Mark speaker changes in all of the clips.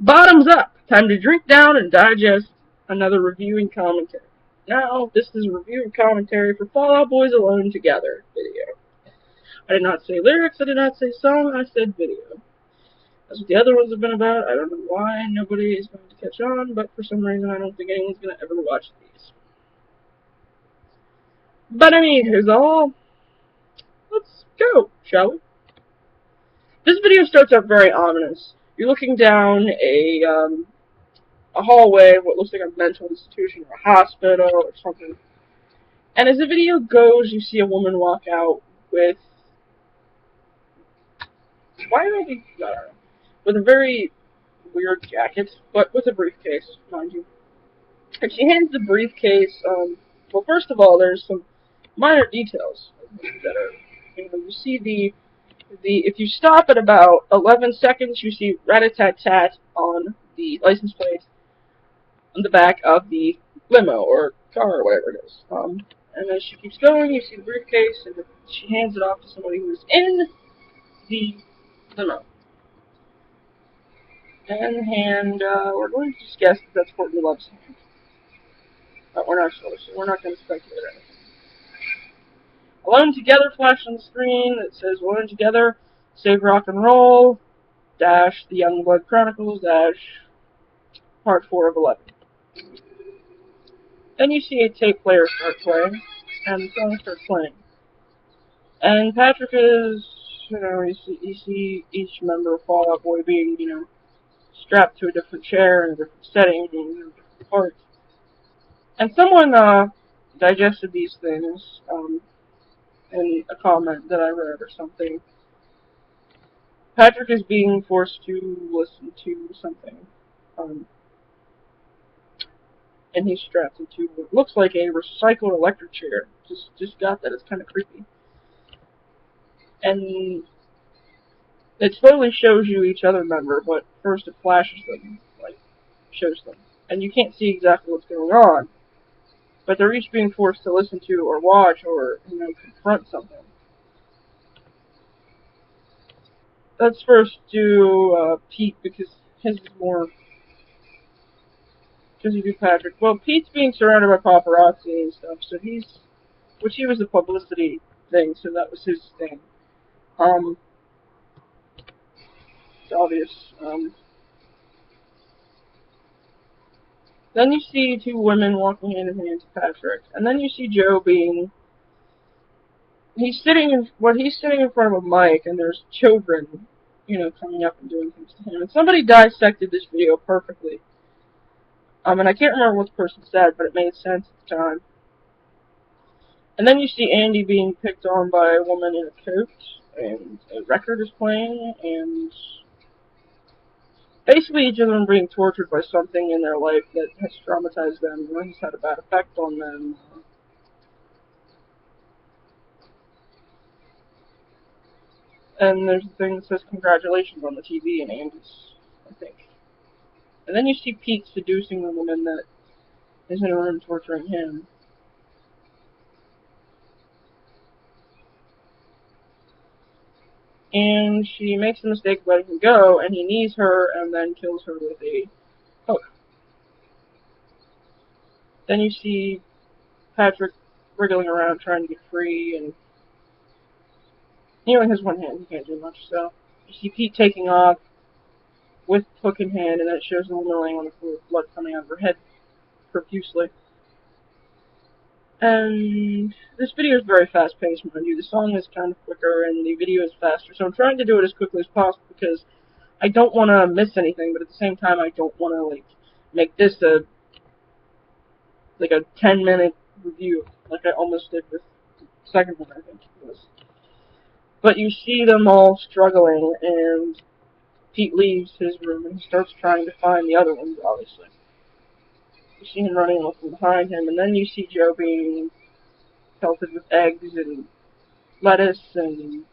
Speaker 1: Bottoms up! Time to drink down and digest another review and commentary. Now, this is a review and commentary for Fall Out Boys Alone Together video. I did not say lyrics, I did not say song, I said video. That's what the other ones have been about. I don't know why nobody is going to catch on, but for some reason I don't think anyone's going to ever watch these. But here's all. Let's go, shall we? This video starts out very ominous. You're looking down a hallway of what looks like a mental institution or a hospital or something. And as the video goes, you see a woman walk out with, why do I think, I don't know, with a very weird jacket, but with a briefcase, mind you. And she hands the briefcase, well, first of all, there's some minor details that are, you see if you stop at about 11 seconds, you see rat-a-tat-tat on the license plate on the back of the limo or car or whatever it is. And as she keeps going, you see the briefcase, and she hands it off to somebody who's in the limo. And we're going to just guess that that's Courtney Love's hand. But we're not sure, so we're not going to speculate anything. Alone Together flashed on the screen that says Alone Together, Save Rock and Roll, dash The Youngblood Chronicles, dash Part 4 of 11. Then you see a tape player start playing, and the song starts playing. And Patrick is, you see each member of Fall Out Boy being, strapped to a different chair in a different setting, in different parts. And someone digested these things in a comment that I read or something. Patrick is being forced to listen to something. And he's strapped into what looks like a recycled electric chair. Just got that. It's kind of creepy. And it slowly shows you each other member, but first it flashes them, shows them. And you can't see exactly what's going on. But they're each being forced to listen to or watch or, confront something. Let's first do Pete, because his is more... Because you do Patrick. Well, Pete's being surrounded by paparazzi and stuff, so which he was a publicity thing, so that was his thing. It's obvious. Then you see two women walking hand in hand to Patrick, and then you see Joe being... He's sitting in front of a mic, and there's children, coming up and doing things to him. And somebody dissected this video perfectly. And I can't remember what the person said, but it made sense at the time. And then you see Andy being picked on by a woman in a coat, and a record is playing, and basically each of them being tortured by something in their life that has traumatized them, or has had a bad effect on them. And there's a thing that says congratulations on the TV, and Andy's, I think. And then you see Pete seducing the woman that is in a room torturing him. And she makes the mistake of letting him go, and he knees her and then kills her with a hook. Then you see Patrick wriggling around trying to get free, and he only has one hand, he can't do much, so you see Pete taking off with hook in hand, and then it shows the woman laying on the floor with blood coming out of her head profusely. And this video is very fast-paced, mind you. The song is kind of quicker, and the video is faster, so I'm trying to do it as quickly as possible, because I don't want to miss anything, but at the same time, I don't want to, make this a 10-minute review, like I almost did with the second one, I think it was. But you see them all struggling, and Pete leaves his room, and he starts trying to find the other ones, obviously. You see him running off from behind him, and then you see Joe being pelted with eggs and lettuce, and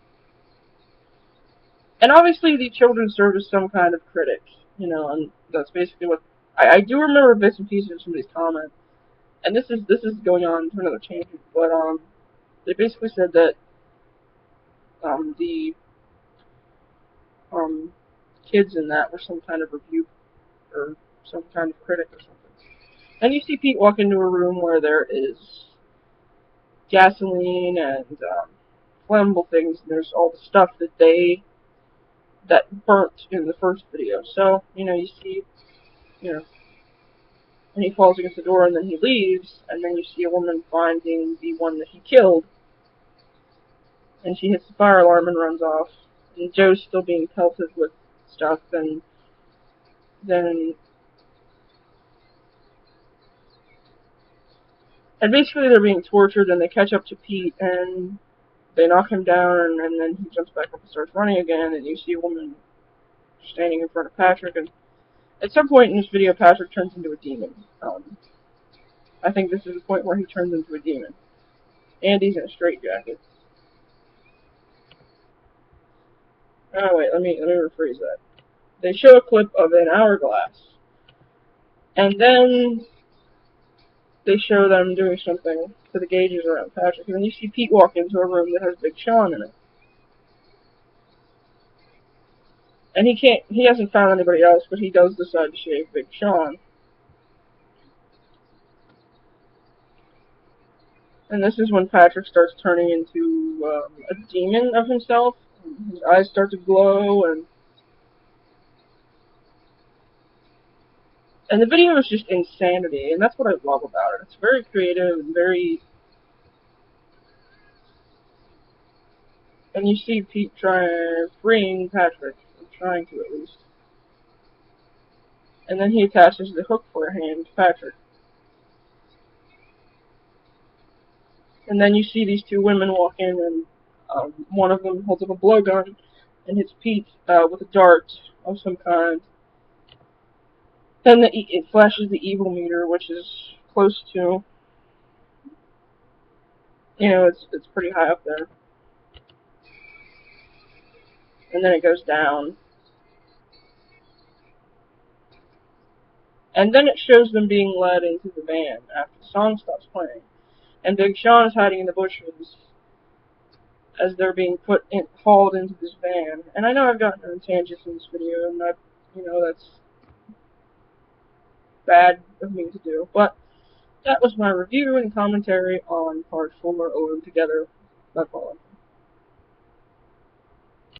Speaker 1: obviously the children serve as some kind of critic, and that's basically what... I do remember bits and pieces of somebody's comment, and this is going on to another tangent, but they basically said that the kids in that were some kind of review or some kind of critic or something. And you see Pete walk into a room where there is gasoline and flammable things, and there's all the stuff that burnt in the first video. So, you see, and he falls against the door, and then he leaves, and then you see a woman finding the one that he killed, and she hits the fire alarm and runs off, and Joe's still being pelted with stuff, and then... And basically they're being tortured, and they catch up to Pete, and they knock him down, and then he jumps back up and starts running again, and you see a woman standing in front of Patrick, and at some point in this video, Patrick turns into a demon. I think this is the point where he turns into a demon. Andy's in a straitjacket. Oh wait, let me rephrase that. They show a clip of an hourglass, and then they show them doing something to the gauges around Patrick, and then you see Pete walk into a room that has Big Sean in it. And he hasn't found anybody else, but he does decide to shave Big Sean. And this is when Patrick starts turning into a demon of himself. His eyes start to glow, and the video is just insanity, and that's what I love about it. It's very creative and very... And you see Pete freeing Patrick, or trying to at least. And then he attaches the hook for a hand to Patrick. And then you see these two women walk in, and one of them holds up a blowgun and hits Pete with a dart of some kind. Then it flashes the evil meter, which is close to, it's pretty high up there. And then it goes down. And then it shows them being led into the van after the song stops playing. And Big Sean is hiding in the bushes as they're being hauled into this van. And I know I've gotten on tangents in this video, and that's bad of me to do. But that was my review and commentary on Part 4 Alone Together. That's all.